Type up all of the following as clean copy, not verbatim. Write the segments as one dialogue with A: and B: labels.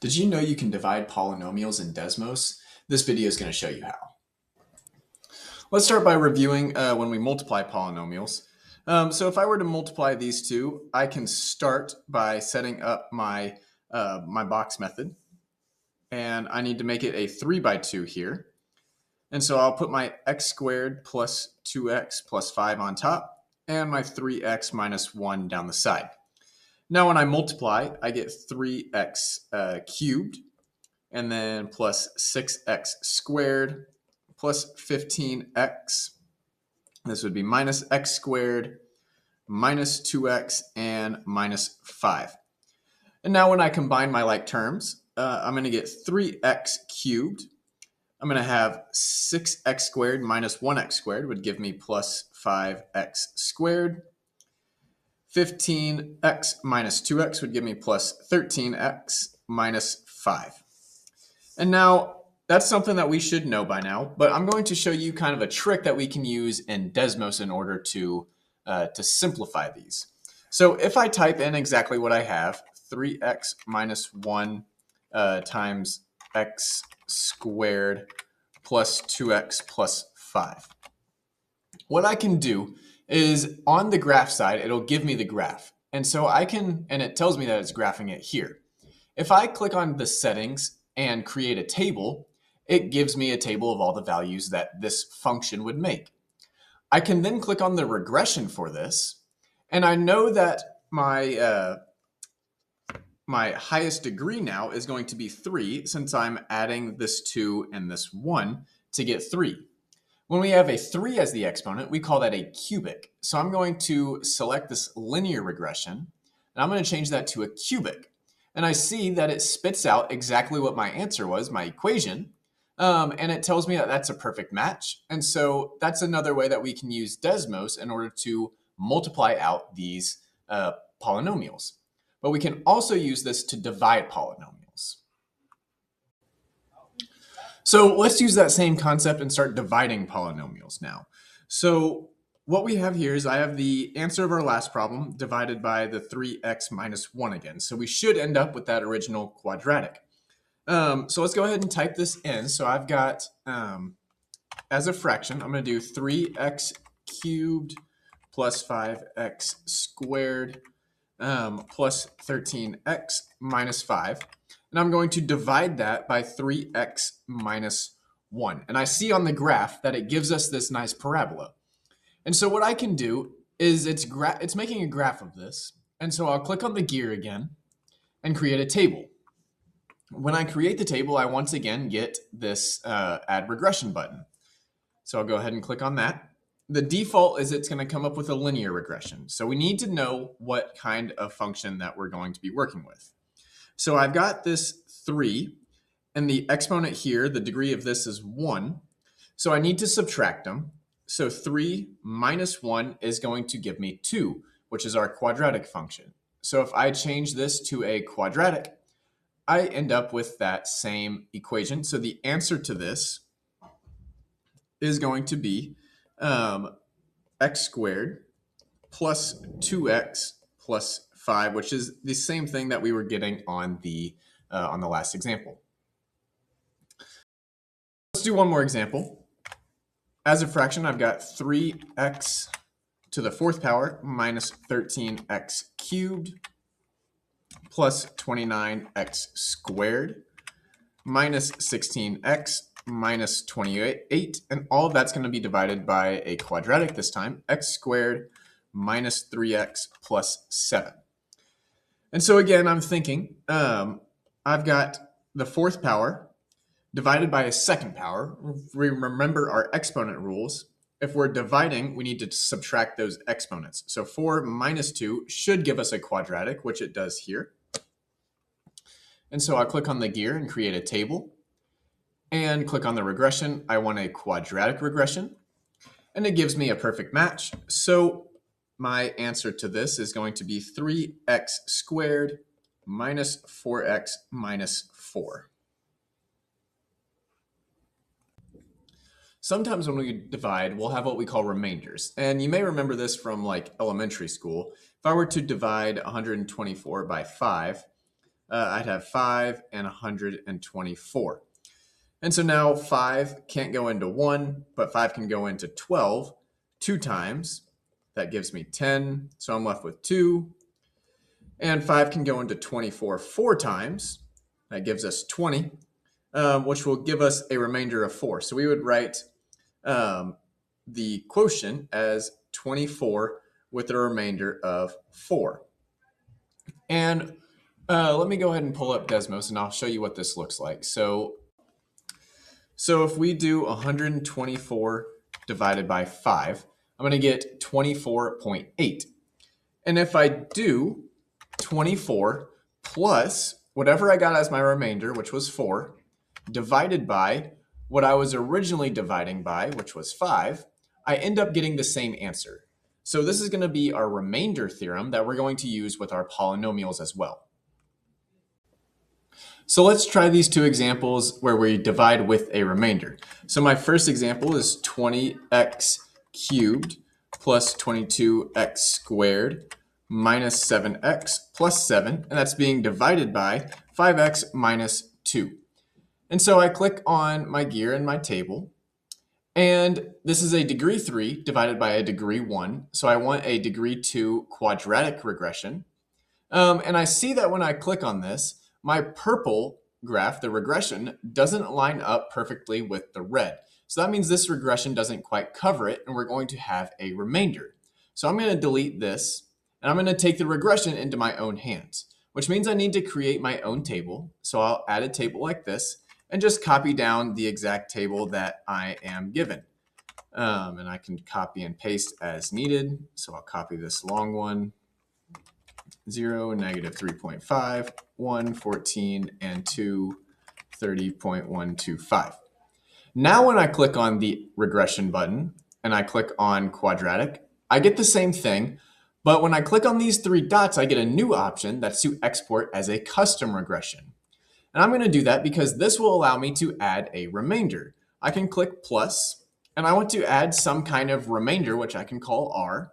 A: Did you know you can divide polynomials in Desmos? This video is going to show you how. Let's start by reviewing when we multiply polynomials. So if I were to multiply these two, I can start by setting up my box method. And I need to make it a 3 by 2 here. And so I'll put my x squared plus 2x plus 5 on top and my 3x minus 1 down the side. Now when I multiply, I get 3x cubed and then plus 6x squared plus 15x. This would be minus x squared minus 2x and minus 5. And now when I combine my like terms, I'm going to get 3x cubed. I'm going to have 6x squared minus 1x squared would give me plus 5x squared. 15x minus 2x would give me plus 13x minus 5. And now that's something that we should know by now, but I'm going to show you kind of a trick that we can use in Desmos in order to simplify these. So if I type in exactly what I have, 3x minus 1 times x squared plus 2x plus 5. What I can do is on the graph side, it'll give me the graph. And so I can, and it tells me that it's graphing it here. If I click on the settings and create a table, it gives me a table of all the values that this function would make. I can then click on the regression for this, and I know that my highest degree now is going to be 3 since I'm adding this 2 and this 1 to get 3. When we have a 3 as the exponent, we call that a cubic. So I'm going to select this linear regression, and I'm going to change that to a cubic. And I see that it spits out exactly what my answer was, my equation, and it tells me that that's a perfect match. And so that's another way that we can use Desmos in order to multiply out these polynomials. But we can also use this to divide polynomials. So let's use that same concept and start dividing polynomials now. So what we have here is I have the answer of our last problem divided by the 3x minus 1 again. So we should end up with that original quadratic. So let's go ahead and type this in. So I've got, as a fraction, I'm going to do 3x cubed plus 5x squared plus 13x minus 5. And I'm going to divide that by 3x minus 1. And I see on the graph that it gives us this nice parabola. And so what I can do is it's making a graph of this. And so I'll click on the gear again and create a table. When I create the table, I once again get this add regression button. So I'll go ahead and click on that. The default is it's going to come up with a linear regression. So we need to know what kind of function that we're going to be working with. So I've got this 3, and the exponent here, the degree of this is 1. So I need to subtract them. So 3 minus 1 is going to give me 2, which is our quadratic function. So if I change this to a quadratic, I end up with that same equation. So the answer to this is going to be x squared plus 2x plus 5, which is the same thing that we were getting on the last example. Let's do one more example. As a fraction, I've got 3x to the 4th power minus 13x cubed plus 29x squared minus 16x minus 28, and all of that's going to be divided by a quadratic this time, x squared minus 3x plus 7. And so again, I'm thinking, I've got the 4th power divided by a 2nd power. Remember our exponent rules. If we're dividing, we need to subtract those exponents. So 4 minus 2 should give us a quadratic, which it does here. And so I'll click on the gear and create a table. And click on the regression. I want a quadratic regression. And it gives me a perfect match. So my answer to this is going to be 3x squared minus 4x minus 4. Sometimes when we divide, we'll have what we call remainders. And you may remember this from like elementary school. If I were to divide 124 by 5, I'd have 5 and 124. And so now 5 can't go into 1, but 5 can go into 12 two times. That gives me 10, so I'm left with 2. And 5 can go into 24 four times. That gives us 20, which will give us a remainder of 4. So we would write the quotient as 24 with a remainder of 4. And let me go ahead and pull up Desmos, and I'll show you what this looks like. So if we do 124 divided by 5, I'm going to get 24.8. And if I do 24 plus whatever I got as my remainder, which was 4, divided by what I was originally dividing by, which was 5, I end up getting the same answer. So this is going to be our remainder theorem that we're going to use with our polynomials as well. So let's try these two examples where we divide with a remainder. So my first example is 20x cubed plus 22x squared minus 7x plus 7, and that's being divided by 5x minus 2. And so I click on my gear in my table, and this is a degree 3 divided by a degree 1. So I want a degree 2 quadratic regression. And I see that when I click on this, my purple graph, the regression, doesn't line up perfectly with the red. So that means this regression doesn't quite cover it, and we're going to have a remainder. So I'm going to delete this, and I'm going to take the regression into my own hands, which means I need to create my own table. So I'll add a table like this and just copy down the exact table that I am given. And I can copy and paste as needed. So I'll copy this long one. 0, negative 3.5, 1, 14, and 2, 30.125. Now when I click on the regression button and I click on quadratic, I get the same thing, but when I click on these 3 dots, I get a new option that's to export as a custom regression. And I'm going to do that because this will allow me to add a remainder. I can click plus, and I want to add some kind of remainder, which I can call r.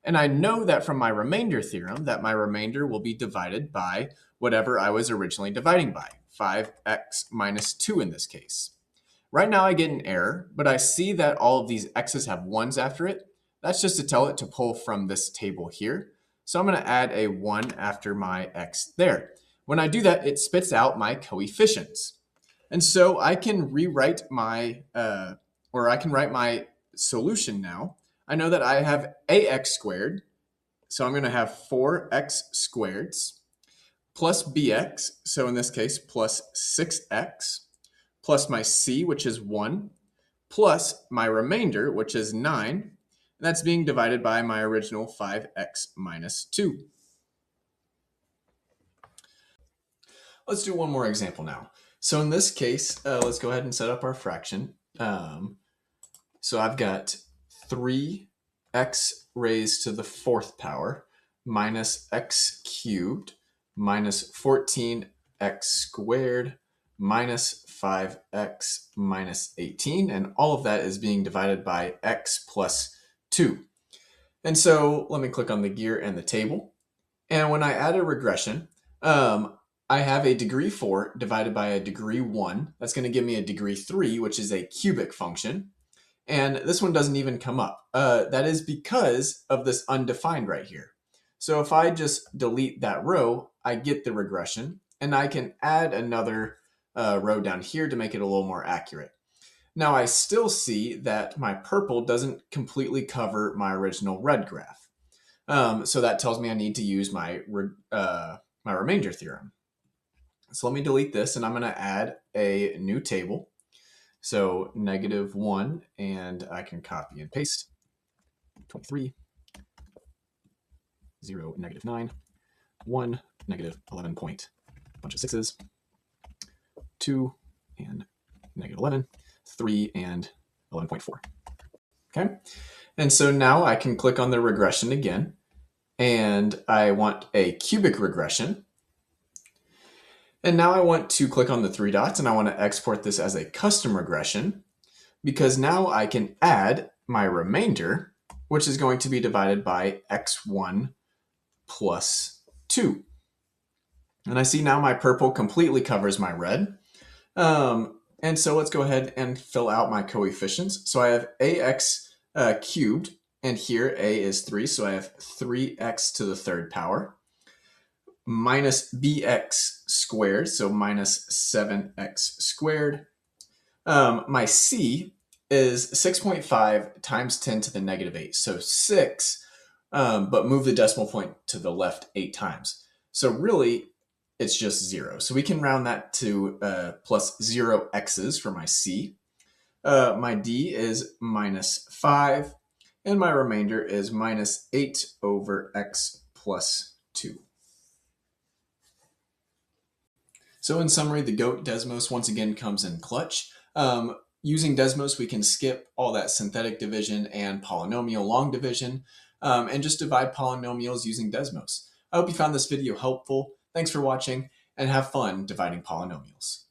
A: And I know that from my remainder theorem that my remainder will be divided by whatever I was originally dividing by, 5x minus 2 in this case. Right now I get an error, but I see that all of these x's have 1s after it. That's just to tell it to pull from this table here. So I'm going to add a 1 after my x there. When I do that, it spits out my coefficients. And so I can rewrite my, I can write my solution now. I know that I have ax squared, so I'm going to have 4x squareds plus bx, so in this case plus 6x, plus my c, which is 1, plus my remainder, which is 9, and that's being divided by my original 5x minus 2. Let's do one more example now. So in this case, let's go ahead and set up our fraction. So I've got 3x raised to the 4th power minus x cubed minus 14x squared minus 5x minus 18. And all of that is being divided by x plus 2. And so let me click on the gear and the table. And when I add a regression, I have a degree 4 divided by a degree 1. That's going to give me a degree 3, which is a cubic function. And this one doesn't even come up. That is because of this undefined right here. So if I just delete that row, I get the regression, and I can add another row down here to make it a little more accurate. Now I still see that my purple doesn't completely cover my original red graph. So that tells me I need to use my remainder theorem. So let me delete this, and I'm going to add a new table. So negative 1, and I can copy and paste. 23, 0, negative 9, 1, negative 11 point, bunch of 6s, 2, and negative 11, 3, and 11.4. Okay, and so now I can click on the regression again, and I want a cubic regression. And now I want to click on the 3 dots, and I want to export this as a custom regression, because now I can add my remainder, which is going to be divided by x1 plus 2. And I see now my purple completely covers my red. And so let's go ahead and fill out my coefficients. So I have ax cubed, and here a is 3, so I have 3x to the third power, minus bx squared, so minus 7x squared. My c is 6.5 times 10 to the negative 8, so 6, but move the decimal point to the left 8 times. So really, it's just 0. So we can round that to plus 0 x's for my c. My d is minus 5, and my remainder is minus 8 over x plus 2. So in summary, the GOAT Desmos once again comes in clutch. Using Desmos, we can skip all that synthetic division and polynomial long division and just divide polynomials using Desmos. I hope you found this video helpful. Thanks for watching, and have fun dividing polynomials.